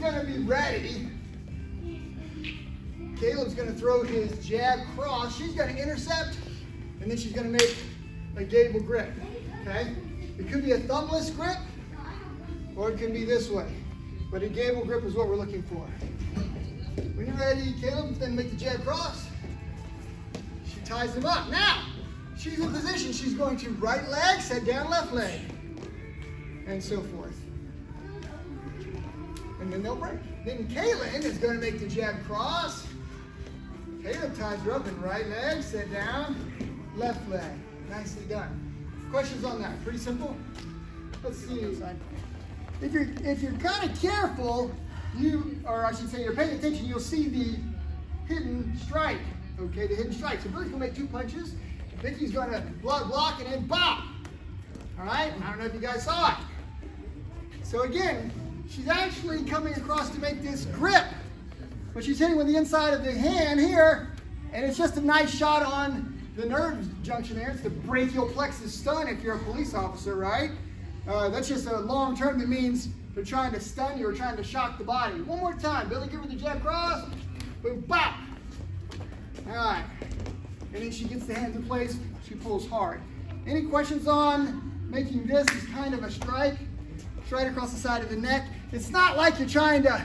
going to be ready. Caleb's going to throw his jab cross. She's going to intercept, and then she's going to make a gable grip. Okay? It could be a thumbless grip, or it can be this way. But a gable grip is what we're looking for. When you're ready, Caleb, then make the jab cross. She ties him up. Now, she's in position. She's going to right leg, set down left leg, and so forth. And then they'll break. Then Kaylin is going to make the jab cross. Caleb ties her up in right leg, set down, left leg. Nicely done. Questions on that? Pretty simple. Let's see. If you're kind of careful, or I should say you're paying attention, you'll see the hidden strike. Okay, the hidden strike. So Billy's going to make 2 punches. Vicky's going to block, and then bop. All right? I don't know if you guys saw it. So again, she's actually coming across to make this grip. But she's hitting with the inside of the hand here, and it's just a nice shot on the nerve junction there. It's the brachial plexus stun if you're a police officer, right? That's just a long term that means they're trying to stun you or trying to shock the body. One more time. Billy, give her the jab cross. Boom, bop. All right. And then she gets the hands in place. She pulls hard. Any questions on making this as kind of a strike? Straight across the side of the neck. It's not like you're trying to,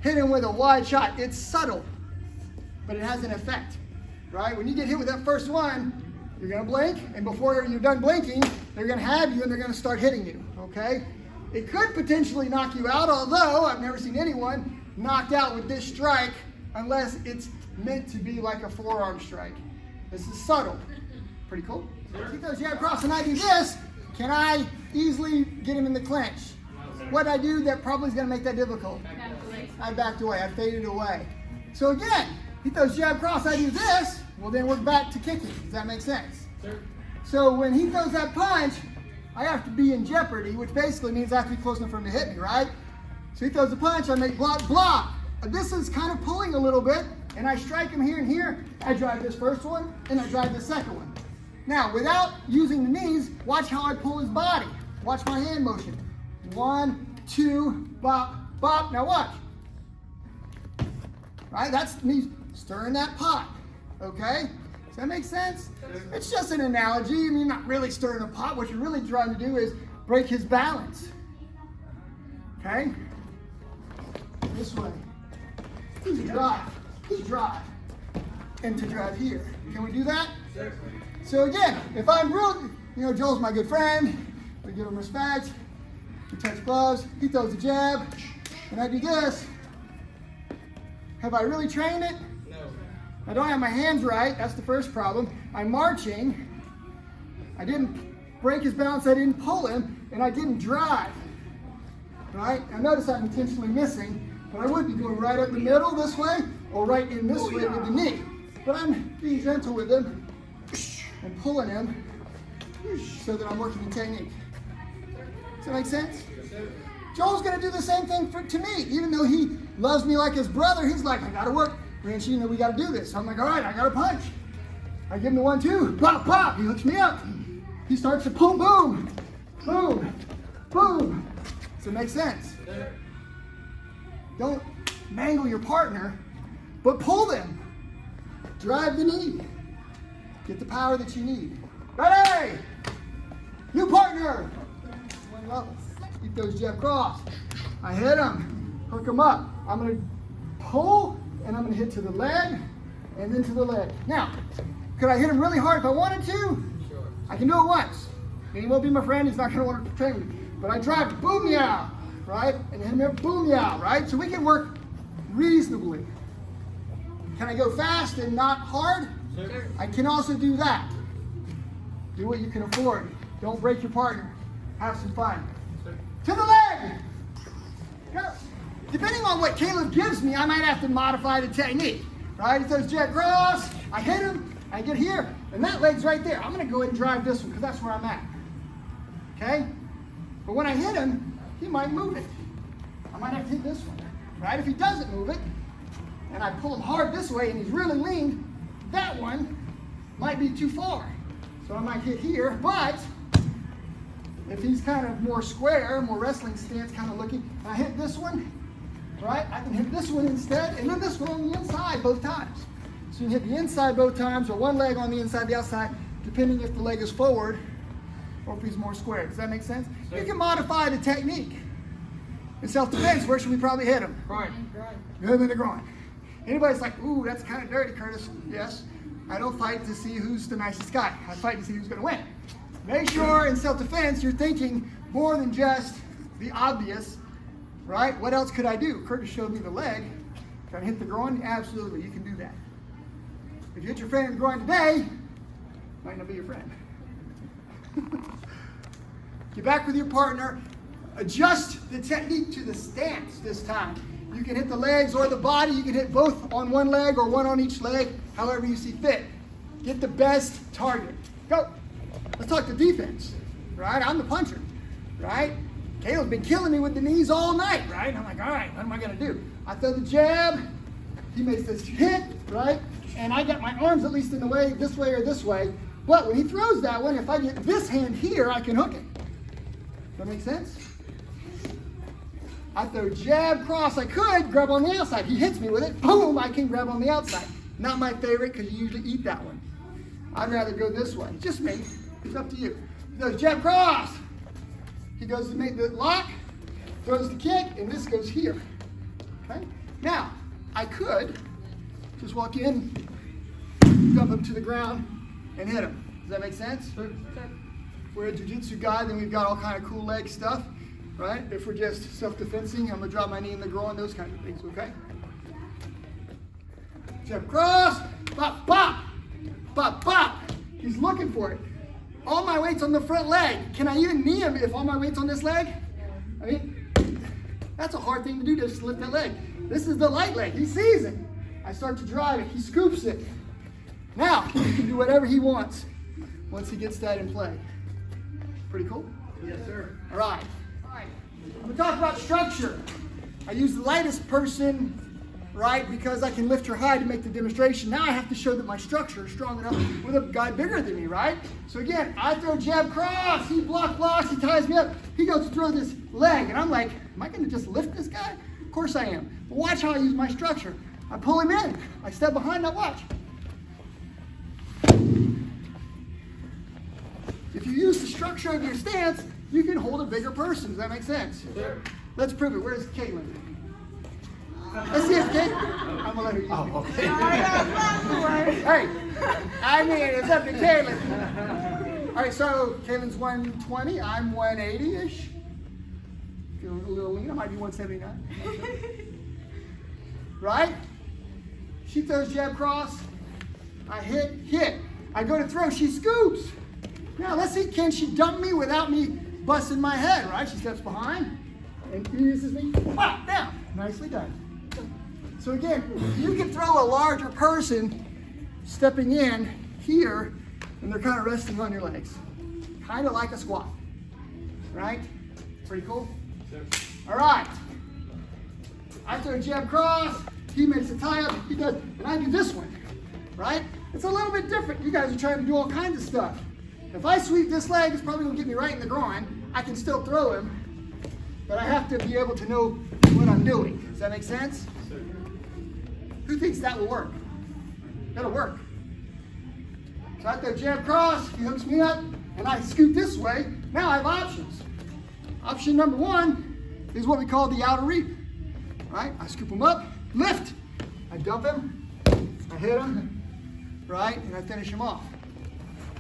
hit him with a wide shot. It's subtle, but it has an effect, right? When you get hit with that first one, you're gonna blink, and before you're done blinking, they're gonna have you and they're gonna start hitting you, okay? It could potentially knock you out, although I've never seen anyone knocked out with this strike unless it's meant to be like a forearm strike. This is subtle. Pretty cool. If he goes jab cross and I do this, can I easily get him in the clinch? What I do that probably is gonna make that difficult. I backed away, I faded away. So again, he throws jab cross, I do this, well then we're back to kicking. Does that make sense? Sure. So when he throws that punch, I have to be in jeopardy, which basically means I have to be close enough for him to hit me, right? So he throws a punch, I make block. This is kind of pulling a little bit, and I strike him here and here. I drive this first one, and I drive the second one. Now, without using the knees, watch how I pull his body. Watch my hand motion. 1, 2, bop, bop. Now watch. Right, that's me stirring that pot, okay? Does that make sense? It's just an analogy. I mean, you're not really stirring a pot. What you're really trying to do is break his balance, okay? This way. He's drive, and to drive here. Can we do that? Sure. So again, if I'm real, Joel's my good friend. We give him respect. We touch gloves. He throws a jab, and I do this. Have I really trained it? No. I don't have my hands right. That's the first problem. I'm marching. I didn't break his balance. I didn't pull him, and I didn't drive. Right? Now notice I'm intentionally missing, but I would be going right up the middle this way, or right in this way with the knee. But I'm being gentle with him and pulling him so that I'm working the technique. Does that make sense? Joel's going to do the same thing to me. Even though he loves me like his brother, he's like, I got to work. Ranch, we got to do this. So I'm like, all right, I got to punch. I give him the 1, 2, pop, pop. He hooks me up. He starts to boom, boom, boom, boom. Does it make sense? Don't mangle your partner, but pull them. Drive the knee. Get the power that you need. Ready? New partner. One level. Keep those jab cross. I hit him. Hook him up. I'm going to pull, and I'm going to hit to the leg, and then to the leg. Now, could I hit him really hard if I wanted to? Sure. I can do it once. He won't be my friend. He's not going to want to train with me. But I drive, boom, yeah, right? And hit him here, boom, yeah, right? So we can work reasonably. Can I go fast and not hard? Sure. I can also do that. Do what you can afford. Don't break your partner. Have some fun. Sure. To the leg! Go. Depending on what Caleb gives me, I might have to modify the technique. Right? He throws jab cross, I hit him, I get here, and that leg's right there. I'm going to go ahead and drive this one because that's where I'm at. Okay? But when I hit him, he might move it. I might have to hit this one. Right? If he doesn't move it, and I pull him hard this way and he's really lean, that one might be too far. So I might hit here, but If he's kind of more square, more wrestling stance kind of looking, and I hit this one, right? I can hit this one instead, and then this one on the inside both times. So you hit the inside both times, or one leg on the inside, the outside, depending if the leg is forward or if he's more square. Does that make sense? So you can modify the technique. In self-defense, where should we probably hit him? Groin. Hit him in the groin. Anybody's like, ooh, that's kind of dirty, Curtis. Yes. I don't fight to see who's the nicest guy. I fight to see who's going to win. Make sure in self-defense you're thinking more than just the obvious, right? What else could I do? Curtis showed me the leg. Can I hit the groin? Absolutely, you can do that. If you hit your friend in the groin today, might not be your friend. Get back with your partner. Adjust the technique to the stance this time. You can hit the legs or the body. You can hit both on one leg or one on each leg, however you see fit. Get the best target. Go. Let's talk to defense, right? I'm the puncher, right? Caleb's been killing me with the knees all night, right? And I'm like, all right, what am I going to do? I throw the jab. He makes this hit, right? And I got my arms at least in the way, this way or this way. But when he throws that one, if I get this hand here, I can hook it. Does that make sense? I throw jab, cross, I could grab on the outside. He hits me with it, boom, I can grab on the outside. Not my favorite because you usually eat that one. I'd rather go this way. Just me. It's up to you. He goes jab, cross. He goes to make the lock, throws the kick, and this goes here. Okay? Now, I could just walk in, dump him to the ground, and hit him. Does that make sense? Sure. If we're a jiu-jitsu guy, then we've got all kind of cool leg stuff, right? If we're just self-defensing, I'm gonna drop my knee in the groin, those kind of things, okay? Jab cross, pop, pop, pop, pop. He's looking for it. All my weight's on the front leg. Can I even knee him if all my weight's on this leg? I mean, that's a hard thing to do, just lift that leg. This is the light leg, he sees it. I start to drive it, he scoops it. Now, he can do whatever he wants once he gets that in play. Pretty cool? Yes, sir. All right. I'm gonna talk about structure. I use the lightest person, right, because I can lift her high to make the demonstration. Now I have to show that my structure is strong enough with a guy bigger than me, right? So again, I throw jab cross, he blocks, he ties me up. He goes to throw this leg, and I'm like, am I gonna just lift this guy? Of course I am. But watch how I use my structure. I pull him in, I step behind, now watch. If you use the structure of your stance, you can hold a bigger person. Does that make sense? Sure. Let's prove it. Where's Caitlin? Let's see if Caitlin. I'm gonna let her use me. Okay. Hey, I mean, it's up to Caitlin. All right, so Caitlin's 120. I'm 180-ish. Feeling a little lean. I might be 179. Right? She throws jab cross. I hit. I go to throw. She scoops. Now let's see, can she dump me without me busting my head, right? She steps behind and uses me, pop, down. Nicely done. So again, you can throw a larger person stepping in here and they're kind of resting on your legs. Kind of like a squat, right? Pretty cool? All right. I throw a jab cross, he makes a tie up, he does, and I do this one, right? It's a little bit different. You guys are trying to do all kinds of stuff. If I sweep this leg, it's probably gonna get me right in the groin. I can still throw him, but I have to be able to know what I'm doing. Does that make sense? Who thinks that will work? That'll work. So I throw jab cross, he hooks me up, and I scoot this way. Now I have options. Option number one is what we call the outer reap. Right? I scoop him up, lift. I dump him, I hit him, right? And I finish him off.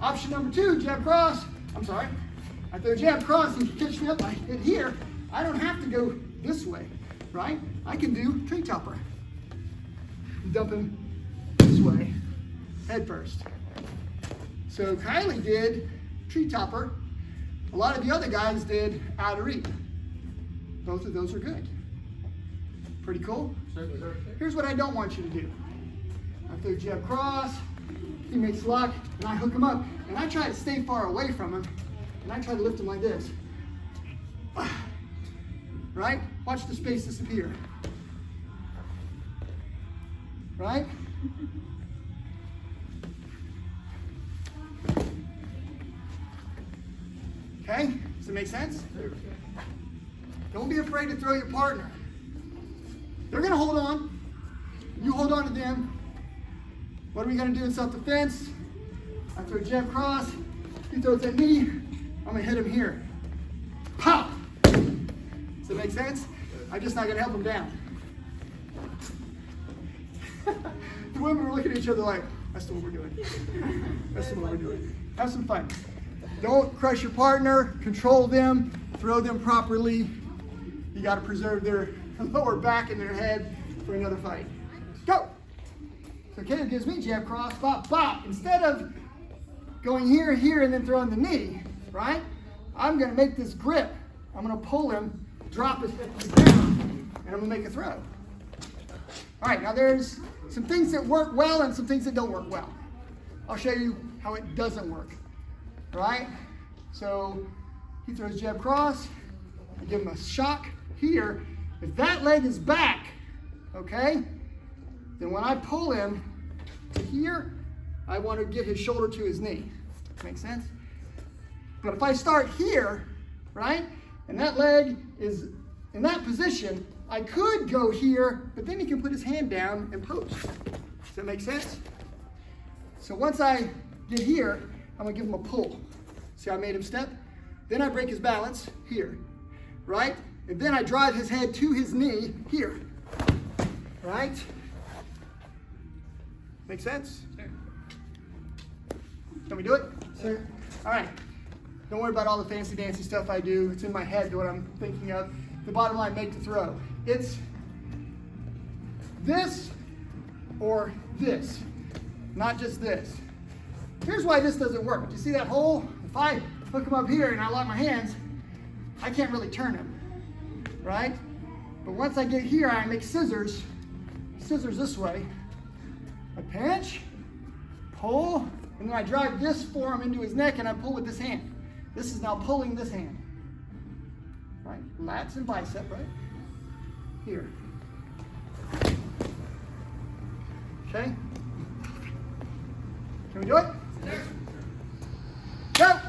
Option number two, jab cross. I throw jab cross and he catches me up, I hit here. I don't have to go this way, right? I can do tree topper. Dump him this way, head first. So Kylie did tree topper. A lot of the other guys did outer reap. Both of those are good. Pretty cool? Here's what I don't want you to do. I throw jab cross, he makes lock, and I hook him up. And I try to stay far away from him, and I try to lift him like this. Right? Watch the space disappear. Right? Okay? Does it make sense? Don't be afraid to throw your partner. They're going to hold on. You hold on to them. What are we going to do in self-defense? I throw a jab cross. He throws that knee. I'm going to hit him here. Pop! Does it make sense? I'm just not going to help him down. The women are looking at each other like, that's what we're doing. That's what we're doing. Have some fun. Don't crush your partner. Control them. Throw them properly. You got to preserve their lower back and their head for another fight. Go! So Caleb gives me jab cross, bop, bop. Instead of going here, here, and then throwing the knee, right? I'm going to make this grip. I'm going to pull him, drop his hip down, and I'm going to make a throw. All right, now there's some things that work well and some things that don't work well. I'll show you how it doesn't work, right? So he throws jab cross. I give him a shock here. If that leg is back, okay, then when I pull him to here, I want to get his shoulder to his knee. Make sense? But if I start here, right, and that leg is in that position, I could go here, but then he can put his hand down and post. Does that make sense? So once I get here, I'm going to give him a pull. See how I made him step? Then I break his balance here, right? And then I drive his head to his knee here, right? Make sense? Sure. Can we do it? Sure. All right. Don't worry about all the fancy dancy stuff I do. It's in my head what I'm thinking of. The bottom line, make the throw. It's this or this, not just this. Here's why this doesn't work. Do you see that hole? If I hook him up here and I lock my hands, I can't really turn him, right? But once I get here, I make scissors this way. I pinch, pull, and then I drive this forearm into his neck and I pull with this hand. This is now pulling this hand, right? Lats and bicep, right? Here. Okay? Can we do it? Go!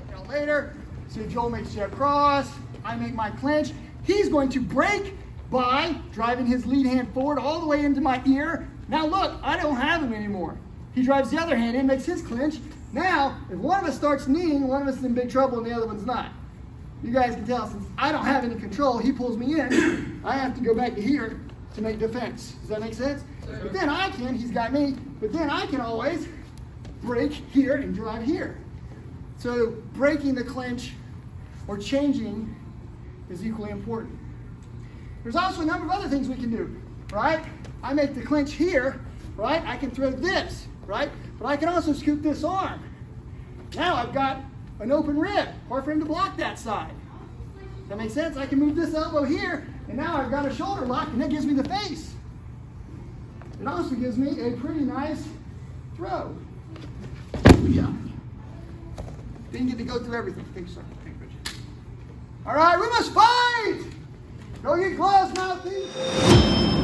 Now later, see Joel makes jab cross, I make my clinch. He's going to break by driving his lead hand forward all the way into my ear. Now look, I don't have him anymore. He drives the other hand in, makes his clinch. Now, if one of us starts kneeing, one of us is in big trouble and the other one's not. You guys can tell, since I don't have any control, he pulls me in, I have to go back to here to make defense. Does that make sense? Sure. But then I can, he's got me, but then I can always break here and drive here. So breaking the clinch or changing is equally important. There's also a number of other things we can do, right? I make the clinch here, right? I can throw this, right? But I can also scoop this arm. Now I've got an open rib, or for him to block that side. Does that make sense? I can move this elbow here, and now I've got a shoulder lock, and that gives me the face. It also gives me a pretty nice throw. Yeah. Didn't get to go through everything. Thanks, sir. Thank you, Richard. All right, we must fight! Go get gloves, mouthpiece.